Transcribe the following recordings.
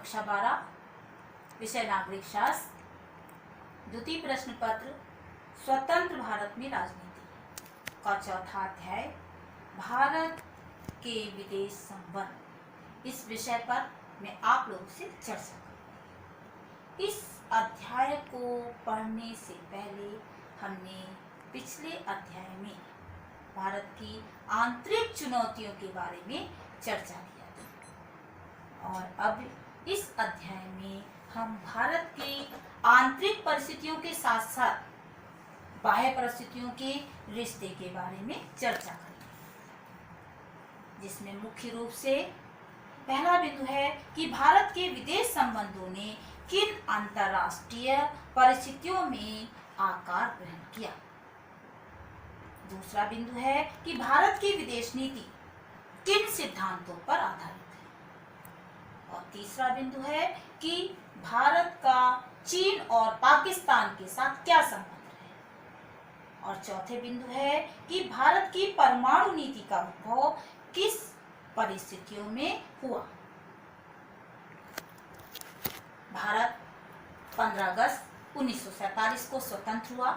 कक्षा 12 विषय नागरिक शास्त्र, द्वितीय प्रश्न पत्र स्वतंत्र भारत में राजनीति का चौथा अध्याय भारत के विदेश संबंध। इस विषय पर मैं आप लोगों से चर्चा करूंगी। इस अध्याय को पढ़ने से पहले हमने पिछले अध्याय में भारत की आंतरिक चुनौतियों के बारे में चर्चा किया था और अब इस अध्याय में हम भारत की आंतरिक परिस्थितियों के साथ साथ बाह्य परिस्थितियों के रिश्ते के बारे में चर्चा करेंगे, जिसमें मुख्य रूप से पहला बिंदु है कि भारत के विदेश संबंधों ने किन अंतर्राष्ट्रीय परिस्थितियों में आकार ग्रहण किया। दूसरा बिंदु है कि भारत की विदेश नीति किन सिद्धांतों पर आधारित है। और तीसरा बिंदु है कि भारत का चीन और पाकिस्तान के साथ क्या संबंध है। और चौथे बिंदु है कि भारत की परमाणु नीति का उद्भव किस परिस्थितियों में हुआ। भारत 15 अगस्त 1947 को स्वतंत्र हुआ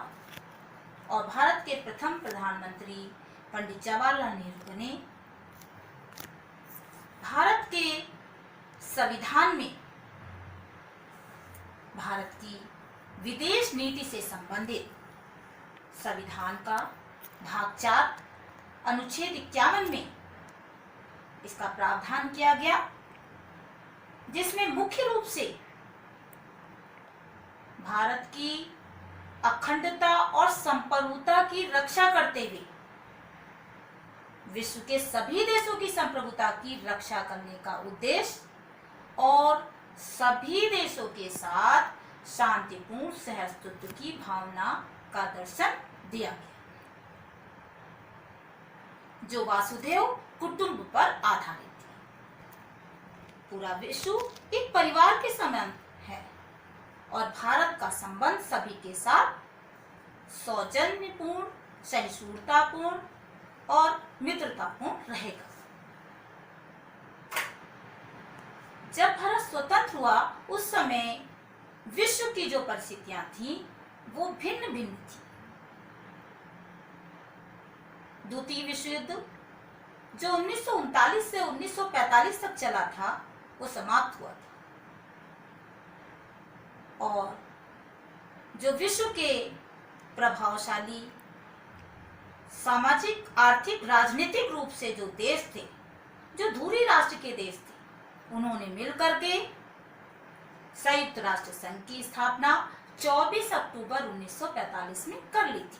और भारत के प्रथम प्रधानमंत्री पंडित जवाहरलाल नेहरू बने। भारत के संविधान में भारत की विदेश नीति से संबंधित संविधान का भाग 4 अनुच्छेद 51 में इसका प्रावधान किया गया, जिसमें मुख्य रूप से भारत की अखंडता और संप्रभुता की रक्षा करते हुए विश्व के सभी देशों की संप्रभुता की रक्षा करने का उद्देश्य और सभी देशों के साथ शांतिपूर्ण सहअस्तित्व की भावना का दर्शन दिया गया, जो वासुदेव कुटुंब पर आधारित थी। पूरा विश्व एक परिवार के समान है और भारत का संबंध सभी के साथ सौजन्यपूर्ण, सहिष्णुतापूर्ण और मित्रतापूर्ण रहेगा। जब भारत स्वतंत्र हुआ उस समय विश्व की जो परिस्थितियां थीं वो भिन्न भिन्न थी। द्वितीय विश्व युद्ध जो 1939 से 1945 तक चला था वो समाप्त हुआ था और जो विश्व के प्रभावशाली सामाजिक, आर्थिक, राजनीतिक रूप से जो देश थे, जो धुरी राष्ट्र के देश थे, उन्होंने मिलकर के संयुक्त राष्ट्र संघ की स्थापना 24 अक्टूबर 1945 में कर ली थी,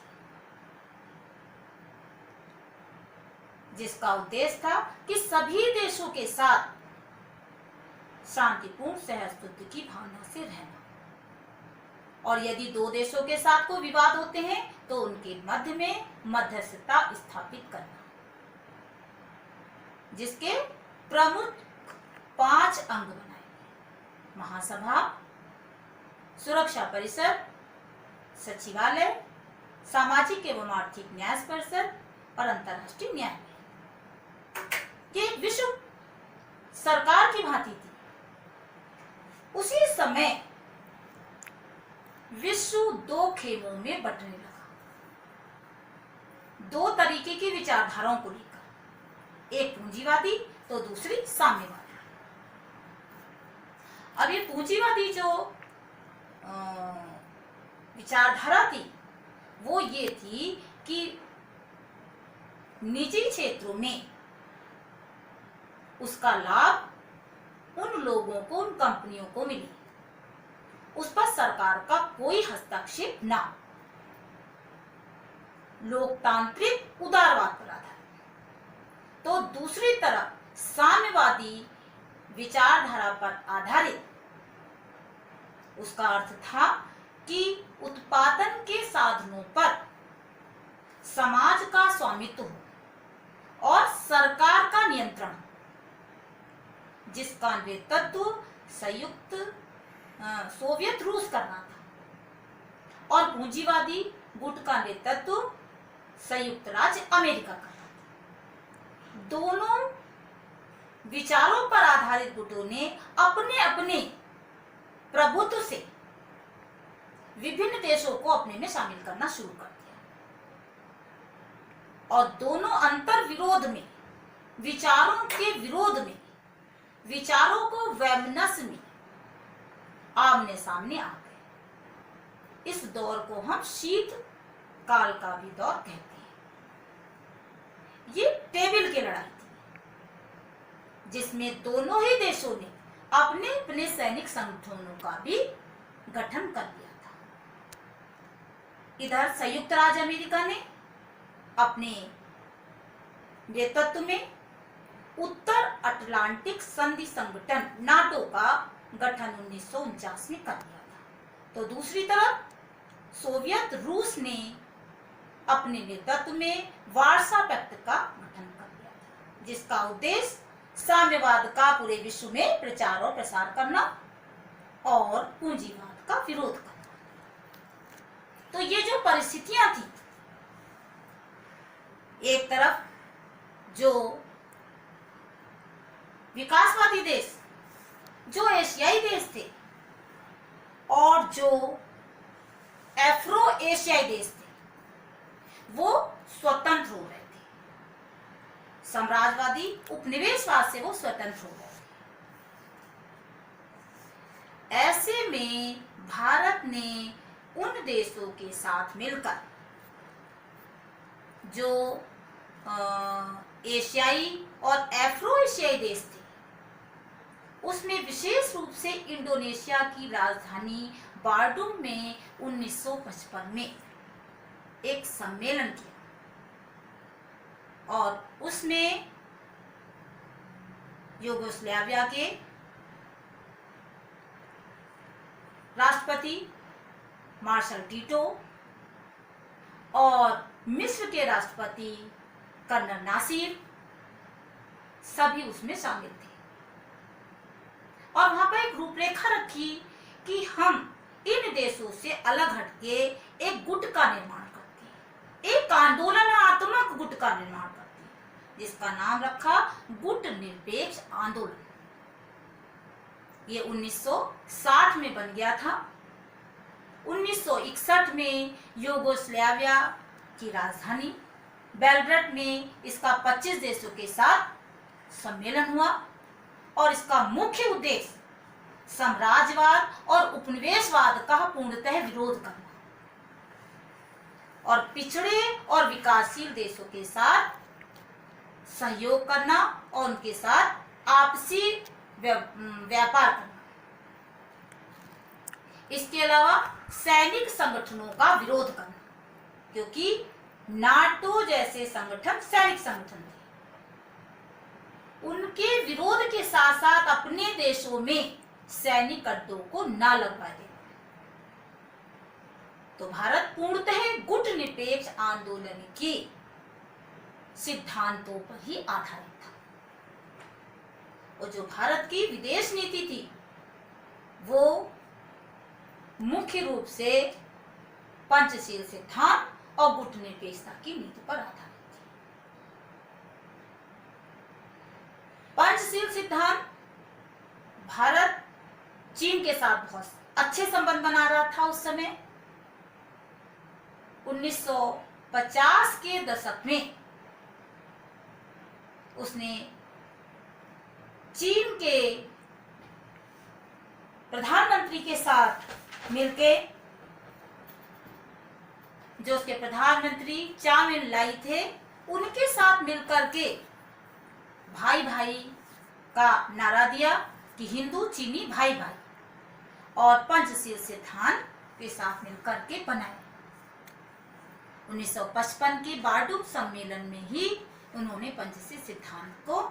जिसका उद्देश्य था कि सभी देशों के साथ शांतिपूर्ण सहअस्तित्व की भावना से रहना और यदि दो देशों के साथ कोई विवाद होते हैं तो उनके मध्य में मध्यस्थता स्थापित करना, जिसके प्रमुख 5 अंग बनाए: महासभा, सुरक्षा परिषद, सचिवालय, सामाजिक एवं आर्थिक न्याय परिषद और अंतर्राष्ट्रीय न्यायालय। ये विश्व सरकार की भांति थी। उसी समय विश्व 2 खेमों में बंटने लगा, 2 तरीके की विचारधाराओं को लेकर, एक पूंजीवादी तो दूसरी साम्यवादी। अब ये पूंजीवादी जो विचारधारा थी वो ये थी कि निजी क्षेत्रों में उसका लाभ उन लोगों को, उन कंपनियों को मिले, उस पर सरकार का कोई हस्तक्षेप ना, लोकतांत्रिक उदारवाद पर आधारित। तो दूसरी तरफ साम्यवादी विचारधारा पर आधारित उसका अर्थ था कि उत्पादन के साधनों पर समाज का स्वामित्व हो और सरकार का नियंत्रण, जिसका नेतृत्व संयुक्त सोवियत रूस करना था और पूंजीवादी गुट का नेतृत्व संयुक्त राज्य अमेरिका करना था। दोनों विचारों पर आधारित गुटों ने अपने अपने प्रभुत्व से विभिन्न देशों को अपने में शामिल करना शुरू कर दिया और दोनों अंतर विरोध में, विचारों के विरोध में, विचारों को वैमनस्य में आमने सामने आ गए। इस दौर को हम शीत काल का भी दौर कहते हैं। ये टेबल की लड़ाई थी जिसमें दोनों ही देशों ने अपने अपने सैनिक संगठनों का भी गठन कर लिया था। इधर संयुक्त राज्य अमेरिका ने अपने नेतृत्व में उत्तर अटलांटिक संधि संगठन नाटो का गठन 1949 में कर दिया था, तो दूसरी तरफ सोवियत रूस ने अपने नेतृत्व में वार्सा पैक्ट का गठन कर दिया था, जिसका उद्देश्य साम्यवाद का पूरे विश्व में प्रचार और प्रसार करना और पूंजीवाद का विरोध करना। तो ये जो परिस्थितियां थी, एक तरफ जो विकासवादी देश, जो एशियाई देश थे और जो अफ्रो एशियाई देश थे, वो स्वतंत्र हो रहे थे। साम्राज्यवादी उपनिवेशवाद से वो स्वतंत्र हो गए थे। ऐसे में भारत ने उन देशों के साथ मिलकर जो एशियाई और अफ्रो एशियाई देश थे, उसमें विशेष रूप से इंडोनेशिया की राजधानी बांडुंग में 1955 में एक सम्मेलन किया और उसमें यूगोस्लाविया के राष्ट्रपति मार्शल टीटो और मिस्र के राष्ट्रपति कर्नल नासिर सभी उसमें शामिल थे और वहां पर एक रूपरेखा रखी कि हम इन देशों से अलग हटके एक गुट का निर्माण करते हैं, एक आंदोलनात्मक गुट का निर्माण करते हैं, जिसका नाम रखा गुट निरपेक्ष आंदोलन। ये 1960 में बन गया था। 1961 में यूगोस्लाविया की राजधानी बेलग्रेड में इसका 25 देशों के साथ सम्मेलन हुआ और इसका मुख्य उद्देश्य साम्राज्यवाद और उपनिवेशवाद का पूर्णतः विरोध करना और पिछड़े और विकासशील देशों के साथ सहयोग करना और उनके साथ आपसी व्यापार करना। इसके अलावा सैनिक संगठनों का विरोध करना, क्योंकि नाटो जैसे संगठन सैनिक संगठन थे। उनके विरोध के साथ साथ अपने देशों में सैनिक अड्डों को ना लगवा देना। तो भारत पूर्णतः गुट निरपेक्ष आंदोलन के सिद्धांतों पर ही आधारित था और जो भारत की विदेश नीति थी वो मुख्य रूप से पंचशील सिद्धांत और गुट निरपेक्षता की नीति पर आधारित थी। पंचशील सिद्धांत भारत चीन के साथ बहुत अच्छे संबंध बना रहा था उस समय। 1950 के दशक में उसने चीन के प्रधानमंत्री के साथ मिलके, जो उसके प्रधानमंत्री चाउ एन लाई थे, उनके साथ मिलकर के भाई भाई का नारा दिया कि हिंदू चीनी भाई भाई, और पंचशील सिद्धांत के साथ मिलकर के बनाए। 1955 के बांडुंग सम्मेलन में ही उन्होंने पंचशील सिद्धांत को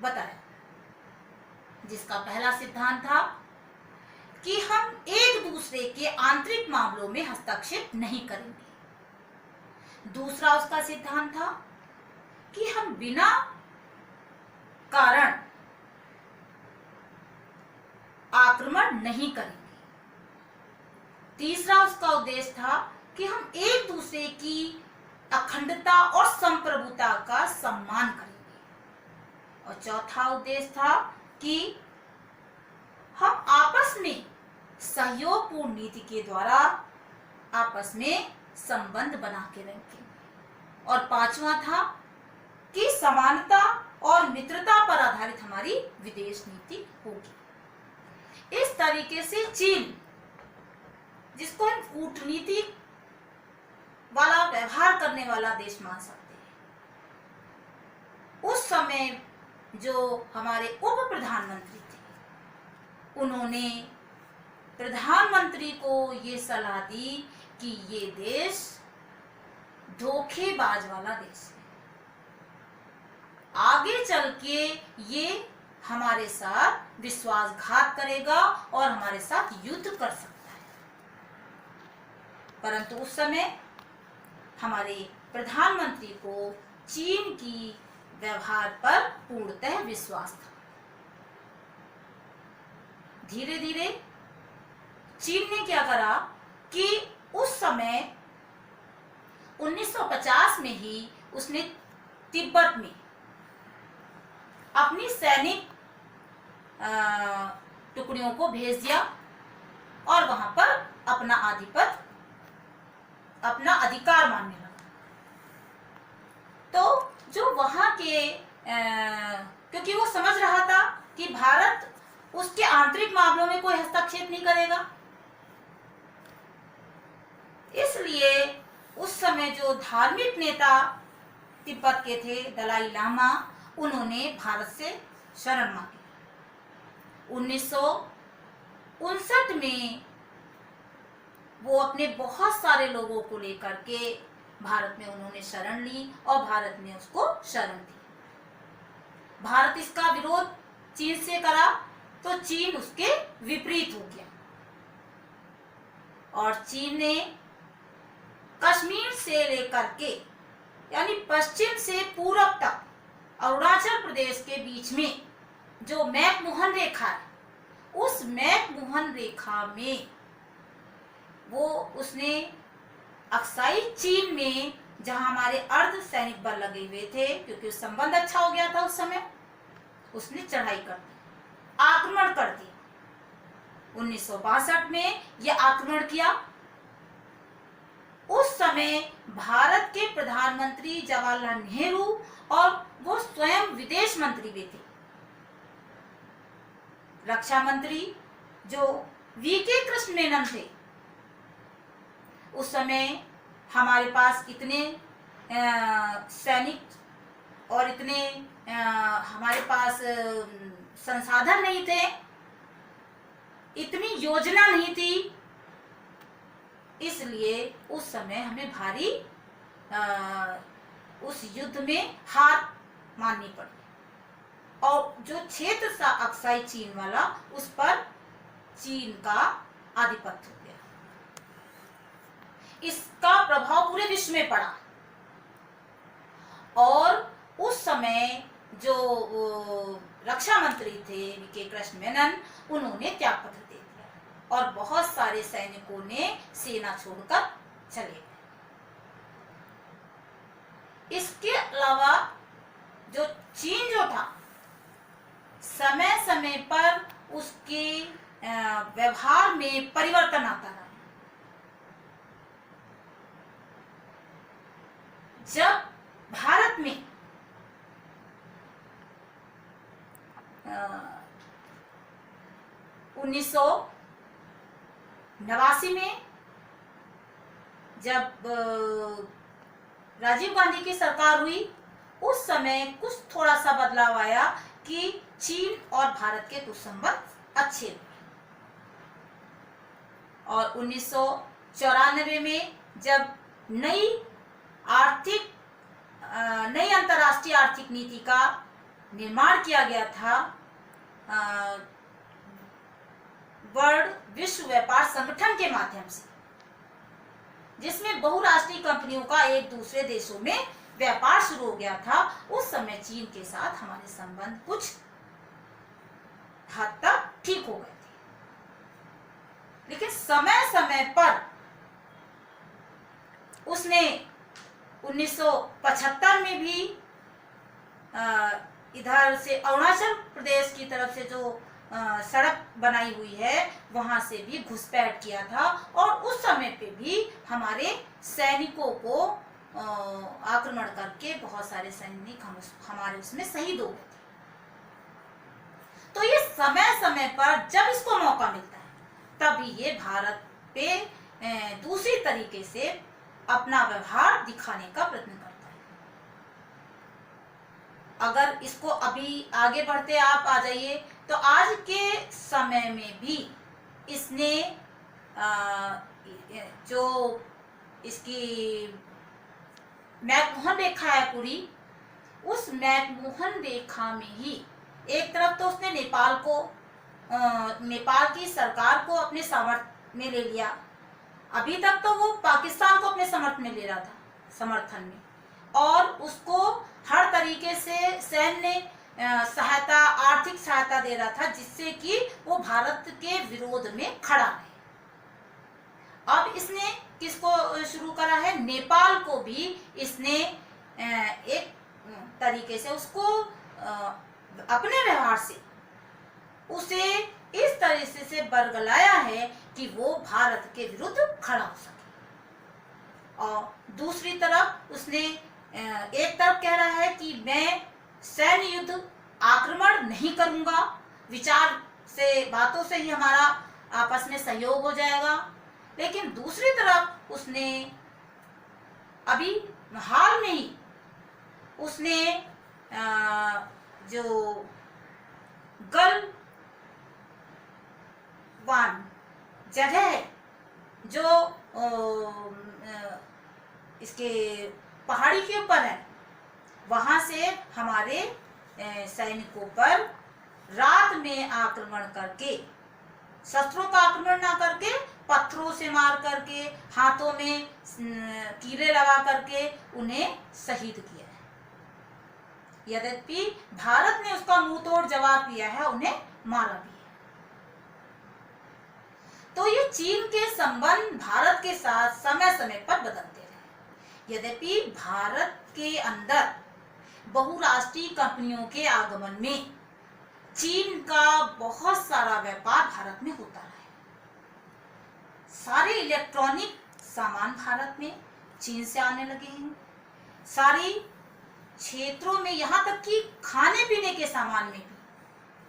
बताया, जिसका पहला सिद्धांत था कि हम एक दूसरे के आंतरिक मामलों में हस्तक्षेप नहीं करेंगे। दूसरा उसका सिद्धांत था कि हम बिना कारण आक्रमण नहीं करेंगे। तीसरा उसका उद्देश्य था कि हम एक दूसरे की अखंडता और संप्रभुता का सम्मान करेंगे। और चौथा उद्देश्य था कि हम आपस में सहयोगपूर्ण नीति के द्वारा आपस में संबंध बना के रखें। और पांचवा था कि समानता और मित्रता पर आधारित हमारी विदेश नीति होगी। इस तरीके से चीन, जिसको हम कूटनीति वाला व्यवहार करने वाला देश मान सकते हैं, उस समय जो हमारे उप प्रधानमंत्री थे, उन्होंने प्रधानमंत्री को ये सलाह दी कि ये देश धोखेबाज वाला देश है, आगे चल के ये हमारे साथ विश्वासघात करेगा और हमारे साथ युद्ध कर सकता है। परंतु उस समय हमारे प्रधानमंत्री को चीन की व्यवहार पर पूर्णतः विश्वास था। धीरे धीरे चीन ने क्या करा कि उस समय 1950 में ही उसने तिब्बत में अपनी सैनिक टुकड़ियों को भेज दिया और वहां पर अपना आधिपत्य, अपना अधिकार मानने लगा। तो जो वहां के क्योंकि वो समझ रहा था कि भारत उसके आंतरिक मामलों में कोई हस्तक्षेप नहीं करेगा, इसलिए उस समय जो धार्मिक नेता तिब्बत के थे, दलाई लामा, उन्होंने भारत से शरण मांगी। 1959 में वो अपने बहुत सारे लोगों को लेकर के भारत में उन्होंने शरण ली और भारत ने उसको शरण दी। भारत इसका विरोध चीन से करा तो चीन उसके विपरीत हो गया और चीन ने कश्मीर से लेकर के यानी पश्चिम से पूरब तक अरुणाचल प्रदेश के बीच में जो मैकमोहन रेखा है, उस मैकमोहन रेखा में वो उसने अक्साई चीन में जहां हमारे अर्ध सैनिक बल लगे हुए थे, क्योंकि संबंध अच्छा हो गया था उस समय, उसने चढ़ाई कर दी, आक्रमण कर दिया। 1962 में यह आक्रमण किया। उस समय भारत के प्रधानमंत्री जवाहरलाल नेहरू और वो स्वयं विदेश मंत्री भी थे। रक्षा मंत्री जो वीके कृष्ण मेनन थे, उस समय हमारे पास इतने सैनिक और इतने हमारे पास संसाधन नहीं थे, इतनी योजना नहीं थी, इसलिए उस समय हमें भारी उस युद्ध में हार माननी पड़ी और जो क्षेत्र था अक्साई चीन वाला, उस पर चीन का आधिपत्य हो गया। इसका प्रभाव पूरे विश्व में पड़ा और उस समय जो रक्षा मंत्री थे वीके कृष्ण मेनन, उन्होंने त्यागपत्र दे दिया और बहुत सारे सैनिकों ने सेना छोड़कर चले गए। इसके अलावा जो चीन जो था, समय समय पर उसके व्यवहार में परिवर्तन आता रहा। जब भारत में 1989 में जब राजीव गांधी की सरकार हुई, उस समय कुछ थोड़ा सा बदलाव आया कि चीन और भारत के कुछ संबंध अच्छे हुए और 1994 में जब नई अंतर्राष्ट्रीय आर्थिक नीति का निर्माण किया गया था, वर्ल्ड विश्व व्यापार संगठन के माध्यम से, जिसमें बहुराष्ट्रीय कंपनियों का एक दूसरे देशों में व्यापार शुरू हो गया था, उस समय चीन के साथ हमारे संबंध कुछ हद तक ठीक हो गए थे। लेकिन समय समय पर उसने 1975 में भी इधर से अरुणाचल प्रदेश की तरफ से जो सड़क बनाई हुई है वहां से भी घुसपैठ किया था, और उस समय पे भी हमारे सैनिकों को आक्रमण करके बहुत सारे सैनिक हमारे उसमें शहीद हो गए थे। तो ये समय समय पर जब इसको मौका मिलता है तभी ये भारत पे दूसरी तरीके से अपना व्यवहार दिखाने का प्रयत्न करता है। अगर इसको अभी आगे बढ़ते आप आ जाइए तो आज के समय में भी इसने जो इसकी मैकमोहन रेखा है पूरी, उस मैकमोहन रेखा में ही एक तरफ तो उसने नेपाल की सरकार को अपने सामर्थ्य में ले लिया। अभी तक तो वो पाकिस्तान को अपने समर्थन में ले रहा था, समर्थन में, और उसको हर तरीके से सैन्य सहायता, आर्थिक सहायता दे रहा था जिससे कि वो भारत के विरोध में खड़ा रहे। अब इसने किसको शुरू करा है? नेपाल को भी इसने एक तरीके से उसको अपने व्यवहार से उसे इस तरीके से बरगलाया है कि वो भारत के विरुद्ध खड़ा हो सके। और दूसरी तरफ उसने एक तरफ कह रहा है कि मैं सैन्य युद्ध आक्रमण नहीं करूंगा, विचार से, बातों से ही हमारा आपस में सहयोग हो जाएगा, लेकिन दूसरी तरफ उसने अभी हाल में ही उसने जो गलवान जगह है जो इसके पहाड़ी के ऊपर है, वहां से हमारे सैनिकों पर रात में आक्रमण करके, शस्त्रों का आक्रमण ना करके पत्थरों से मार करके, हाथों में कीड़े लगा करके उन्हें शहीद किया है। यद्यपि भारत ने उसका मुंह तोड़ जवाब दिया है, उन्हें मारा भी है। तो ये चीन के संबंध भारत के साथ समय समय पर बदलते रहे। यद्यपि भारत के अंदर बहुराष्ट्रीय कंपनियों के आगमन में चीन का बहुत सारा व्यापार भारत में होता है। सारे इलेक्ट्रॉनिक सामान भारत में चीन से आने लगे हैं। सारी क्षेत्रों में, यहाँ तक कि खाने पीने के सामान में भी,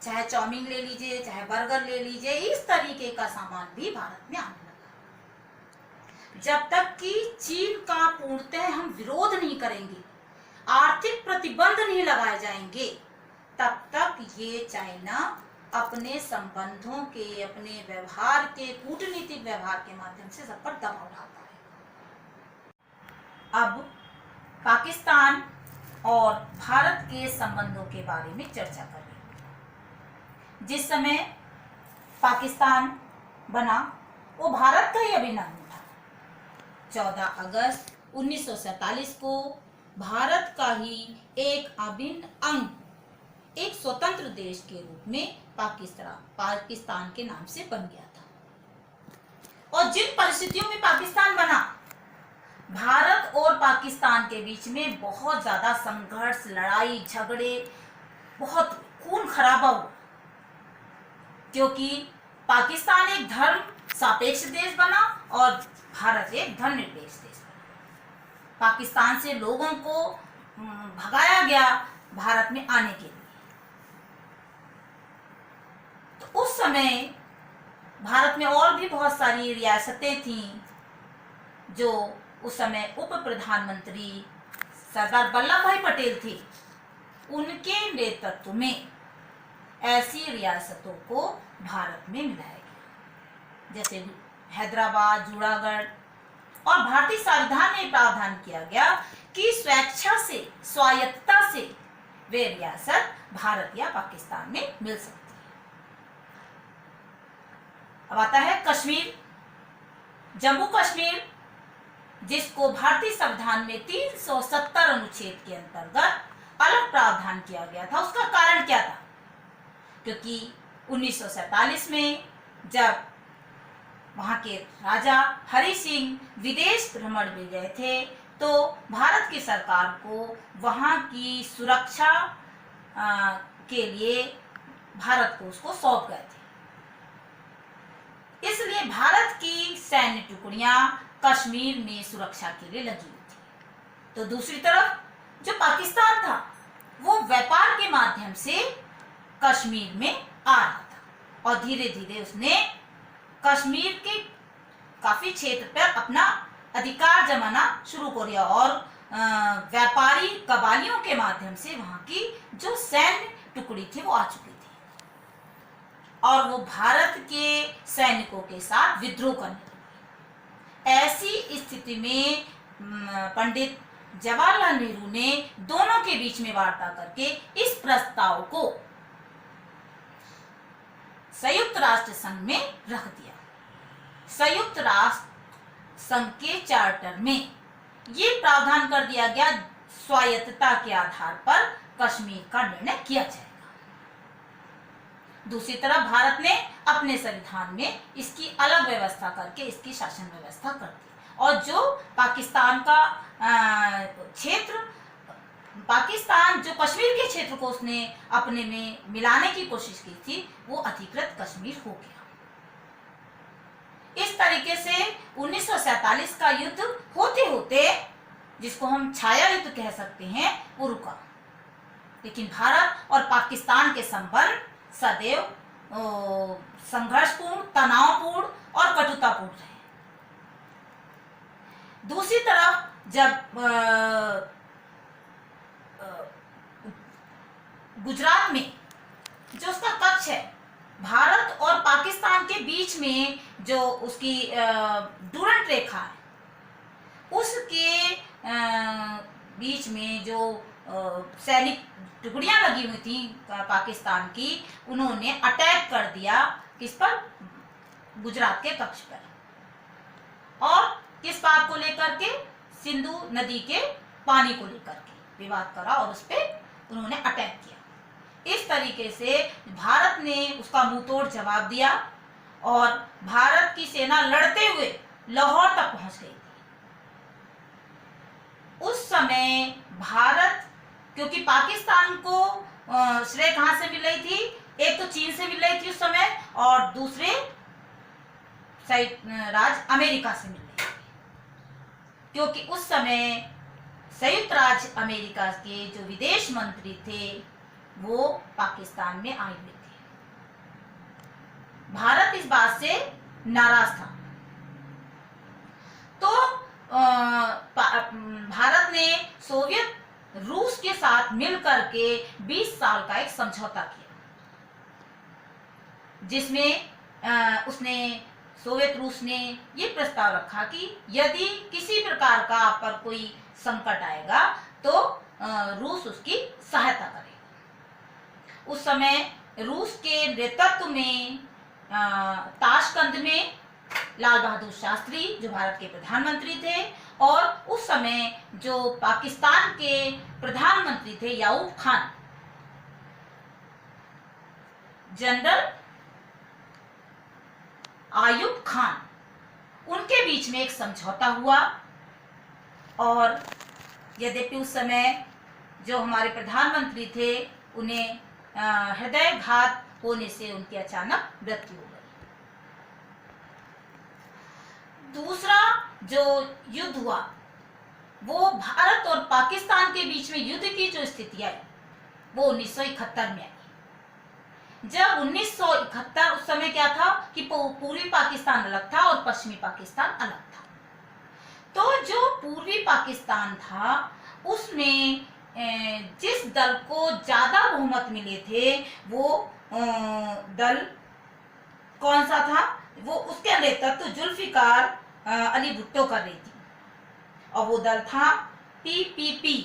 चाहे चाउमीन ले लीजिए, चाहे बर्गर ले लीजिए, इस तरीके का सामान भी भारत में आने लगा। जब तक कि चीन का पूर्णतः हम विरोध नहीं करेंगे, आर्थिक प्रतिबंध नहीं लगाए जाएंगे, तब तक ये चाइना अपने संबंधों के, अपने व्यवहार के, कूटनीतिक व्यवहार के माध्यम से सब पर दबाव डालता है। अब पाकिस्तान और भारत के संबंधों के बारे में चर्चा करें। जिस समय पाकिस्तान बना वो भारत का ही अभिन्न अंग था। 14 अगस्त 1947 को भारत का ही एक अभिन्न अंग, एक स्वतंत्र देश के रूप में पाकिस्तान के नाम से बन गया था। और जिन परिस्थितियों में पाकिस्तान बना, भारत और पाकिस्तान के बीच में बहुत ज्यादा संघर्ष, लड़ाई झगड़े, बहुत खून खराबा हुआ, क्योंकि पाकिस्तान एक धर्म सापेक्ष देश बना और भारत एक धर्मनिरपेक्ष देश बना। पाकिस्तान से लोगों को भगाया गया भारत में आने के लिए। तो उस समय भारत में और भी बहुत सारी रियासतें थीं जो उस समय उप प्रधानमंत्री सरदार वल्लभ भाई पटेल थे। उनके नेतृत्व में ऐसी रियासतों को भारत में मिलाया गया, जैसे हैदराबाद, जूनागढ़, और भारतीय संविधान में प्रावधान किया गया कि स्वेच्छा से, स्वायत्तता से वे रियासत भारत या पाकिस्तान में मिल सकती है। अब आता है कश्मीर, जम्मू कश्मीर, जिसको भारतीय संविधान में 370 अनुच्छेद के अंतर्गत अलग प्रावधान किया गया था। उसका कारण क्या था? क्योंकि 1947 में जब वहां के राजा हरि सिंह विदेश भ्रमण में गए थे, तो भारत की सरकार को वहां की सुरक्षा के लिए भारत को उसको सौंप गए थे। इसलिए भारत की सैन्य टुकड़ियां कश्मीर में सुरक्षा के लिए लगी हुई थी। तो दूसरी तरफ जो पाकिस्तान था वो व्यापार के माध्यम से कश्मीर में आ रहा था और धीरे धीरे उसने कश्मीर के काफी क्षेत्र पर अपना अधिकार जमाना शुरू कर दिया और व्यापारी कबालियों के माध्यम से वहां की जो सैन्य टुकड़ी थी वो आ चुकी थी और वो भारत के सैनिकों के साथ विद्रोह करने लगी। ऐसी स्थिति में पंडित जवाहरलाल नेहरू ने दोनों के बीच में वार्ता करके इस प्रस्ताव को संयुक्त राष्ट्र संघ में रख दिया। संयुक्त राष्ट्र संघ के चार्टर में ये प्रावधान कर दिया गया, स्वायत्तता के आधार पर कश्मीर का निर्णय किया जाएगा। दूसरी तरफ भारत ने अपने संविधान में इसकी अलग व्यवस्था करके इसकी शासन व्यवस्था कर दी और जो पाकिस्तान का क्षेत्र, पाकिस्तान जो कश्मीर के क्षेत्र को उसने अपने में मिलाने की कोशिश की थी वो अधिकृत कश्मीर हो गया। इस तरीके से 1947 का युद्ध होते होते, जिसको हम छाया युद्ध कह सकते हैं, वो रुका। लेकिन भारत और पाकिस्तान के संबंध सदैव संघर्षपूर्ण, तनावपूर्ण और कटुतापूर्ण रहे। दूसरी तरफ जब गुजरात में जो उसका कच्छ है, भारत और पाकिस्तान के बीच में जो उसकी डूरंट रेखा है, उसके बीच में जो सैनिक टुकड़ियां लगी हुई थी पाकिस्तान की, उन्होंने अटैक कर दिया किस पर? गुजरात के कच्छ पर। और किस बात को लेकर के? सिंधु नदी के पानी को लेकर के विवाद करा और उस पर उन्होंने अटैक किया। इस तरीके से भारत ने उसका मुंहतोड़ जवाब दिया और भारत की सेना लड़ते हुए लाहौर तक पहुंच गई थी। उस समय भारत, क्योंकि पाकिस्तान को श्रेय कहां से मिल रही थी? एक तो चीन से मिल रही थी उस समय और दूसरे राज्य अमेरिका से मिल रही थी, क्योंकि उस समय संयुक्त राज्य अमेरिका के जो विदेश मंत्री थे वो पाकिस्तान में आए हुए थे। भारत इस बात से नाराज था। तो भारत ने सोवियत रूस के साथ मिलकर के 20 साल का एक समझौता किया, जिसमें उसने सोवियत रूस ने ये प्रस्ताव रखा कि यदि किसी प्रकार का आप पर कोई संकट आएगा तो रूस उसकी सहायता करेगा। उस समय रूस के नेतृत्व में ताशकंद में लाल बहादुर शास्त्री जो भारत के प्रधानमंत्री थे, और उस समय जो पाकिस्तान के प्रधानमंत्री थे याऊब खान, जनरल आयुब खान, उनके बीच में एक समझौता हुआ। और यद्यपि उस समय जो हमारे प्रधानमंत्री थे उन्हें हृदयघात होने से उनकी अचानक मृत्यु हो गई। दूसरा जो युद्ध हुआ वो भारत और पाकिस्तान के बीच में युद्ध की जो स्थिति आई वो 1971 में आई। जब 1971, उस समय क्या था कि पूर्वी पाकिस्तान अलग था और पश्चिमी पाकिस्तान अलग था। तो जो पूर्वी पाकिस्तान था उसमें जिस दल को ज्यादा बहुमत मिले थे वो दल कौन सा था? वो उसके नेतृत्व जुल्फिकार अली भुट्टो कर रही थी और वो दल था पीपीपी।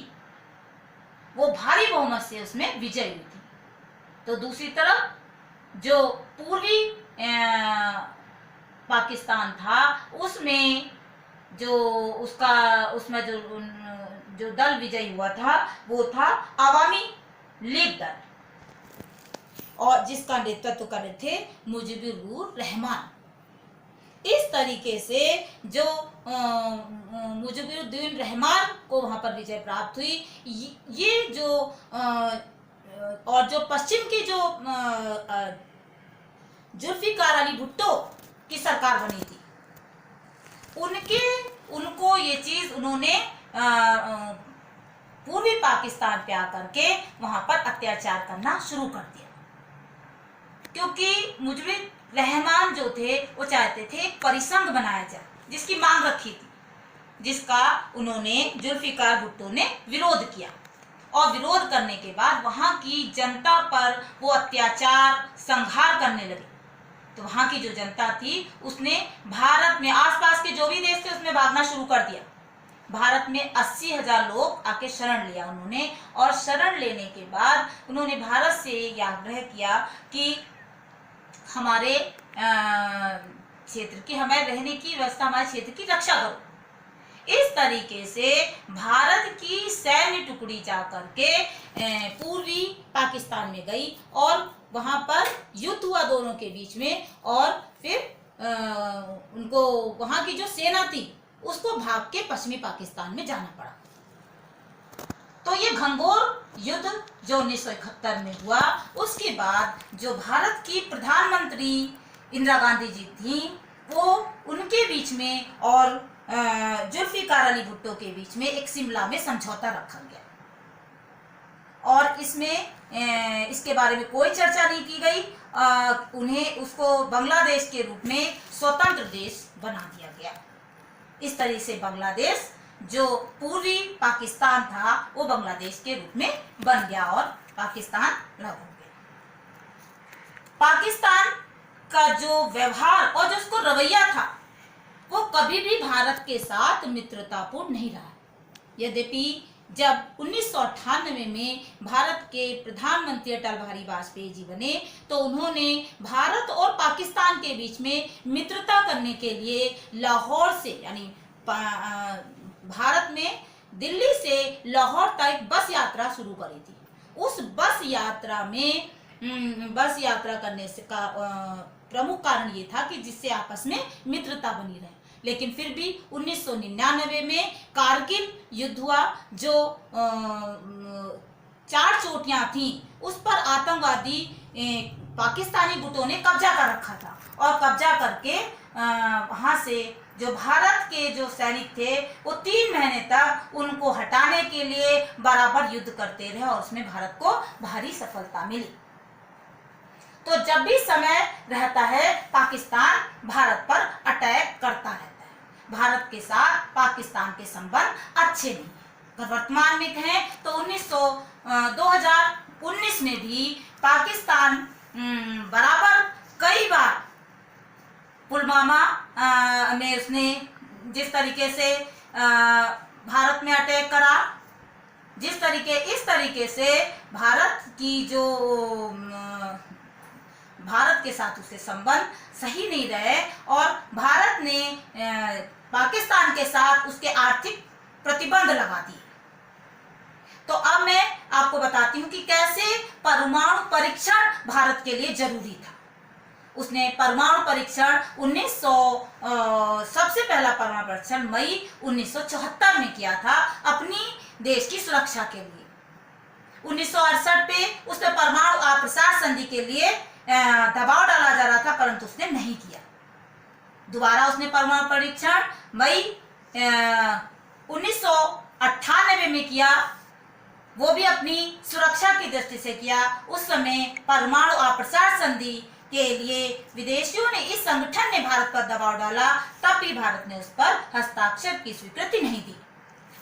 वो भारी बहुमत से उसमें विजय हुई थी। तो दूसरी तरफ जो पूर्वी पाकिस्तान था उसमें जो उसमें जो दल विजयी हुआ था वो था अवामी लीग दल, और जिसका नेतृत्व कर रहे थे मुजीबुर रहमान। इस तरीके से जो मुजीबुर रहमान को वहां पर विजय प्राप्त हुई। ये जो और जो पश्चिम की जो जुल्फिकार अली भुट्टो की सरकार बनी थी, उनको ये चीज उन्होंने पूर्वी पाकिस्तान पे आकर के वहां पर अत्याचार करना शुरू कर दिया, क्योंकि मुजीब रहमान जो थे वो चाहते थे एक परिसंघ बनाया जाए, जिसकी मांग रखी थी, जिसका उन्होंने जुल्फिकार भुट्टो ने विरोध किया। और विरोध करने के बाद वहां की जनता पर वो अत्याचार संहार करने लगे। तो वहां की जो जनता थी उसने भारत में आसपास के जो भी देश थे उसमें भागना शुरू कर दिया। भारत में 80,000 लोग आके शरण लिया उन्होंने, और शरण लेने के बाद उन्होंने भारत से ये आग्रह किया कि हमारे क्षेत्र की, हमारे रहने की व्यवस्था, हमारे क्षेत्र की रक्षा करो। इस तरीके से भारत की सैन्य टुकड़ी जाकर के पूर्वी पाकिस्तान में गई और वहां पर युद्ध हुआ दोनों के बीच में, और फिर उनको वहां की जो सेना थी उसको भाग के पश्चिमी पाकिस्तान में जाना पड़ा। तो ये घंघोर युद्ध जो 1971 में हुआ, उसके बाद जो भारत की प्रधानमंत्री इंदिरा गांधी जी थी, वो उनके बीच में और जुल्फिकार अली भुट्टो के बीच में एक शिमला में समझौता रखा गया, और इसमें इसके बारे में कोई चर्चा नहीं की गई। उन्हें उसको बांग्लादेश के रूप में स्वतंत्र देश बना दिया गया। इस तरह से बांग्लादेश जो पूर्वी पाकिस्तान था वो बांग्लादेश के रूप में बन गया और पाकिस्तान अलग हो गया। पाकिस्तान का जो व्यवहार और जो उसको रवैया था वो कभी भी भारत के साथ मित्रतापूर्ण नहीं रहा। यद्यपि जब 1998 में भारत के प्रधानमंत्री अटल बिहारी वाजपेयी जी बने तो उन्होंने भारत और पाकिस्तान के बीच में मित्रता करने के लिए लाहौर से, यानी भारत में दिल्ली से लाहौर तक बस यात्रा शुरू करी थी। उस बस यात्रा करने से का प्रमुख कारण ये था कि जिससे आपस में मित्रता बनी रहे। लेकिन फिर भी 1999 में कारगिल युद्ध हुआ, जो 4 चोटियां थीं, उस पर आतंकवादी पाकिस्तानी गुटों ने कब्जा कर रखा था, और कब्जा करके वहां से जो भारत के जो सैनिक थे वो 3 महीने तक उनको हटाने के लिए बराबर युद्ध करते रहे, और उसमें भारत को भारी सफलता मिली। तो जब भी समय रहता है पाकिस्तान भारत पर अटैक करता रहता है। भारत के साथ पाकिस्तान के संबंध अच्छे नहीं है। अगर वर्तमान में कहें तो 2019 में भी पाकिस्तान बराबर कई बार पुलवामा में उसने जिस तरीके से भारत में अटैक करा, इस तरीके से भारत की जो भारत के साथ उसके संबंध सही नहीं रहे, और भारत ने पाकिस्तान के साथ उसके आर्थिक प्रतिबंध लगा दिए। तो अब मैं आपको बताती हूँ कि कैसे परमाणु परीक्षण भारत के लिए जरूरी था। उसने परमाणु परीक्षण सबसे पहला परमाणु परीक्षण मई 1974 में किया था अपनी देश की सुरक्षा के लिए। 1968 पे उसने परमाणु अप्रसार संधि के लिए दबाव डाला जा रहा था, परंतु उसने नहीं किया। दोबारा उसने परमाणु परीक्षण मई 1998 में किया, वो भी अपनी सुरक्षा की दृष्टि से किया। उस समय परमाणु अप्रसार संधि के लिए विदेशियों ने, इस संगठन ने भारत पर दबाव डाला, तब भी भारत ने उस पर हस्ताक्षर की स्वीकृति नहीं दी,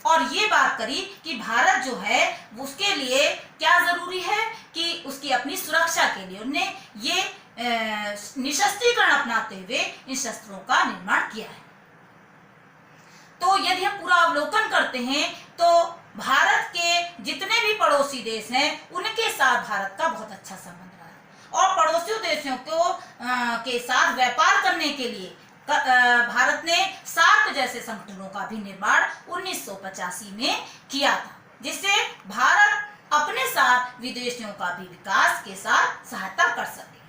और ये बात करी कि भारत जो है उसके लिए क्या जरूरी है कि उसकी अपनी सुरक्षा के लिए उन्हें ये निशस्त्रीकरण अपनाते हुए इन शस्त्रों का निर्माण किया है। तो यदि हम पूरा अवलोकन करते हैं तो भारत के जितने भी पड़ोसी देश हैं उनके साथ भारत का बहुत अच्छा संबंध रहा है, और पड़ोसी देशों को के साथ व्यापार करने के लिए भारत ने सार्क जैसे संगठनों का भी निर्माण 1985 में किया था, जिससे भारत अपने साथ विदेशियों का भी विकास के साथ सहायता कर सके।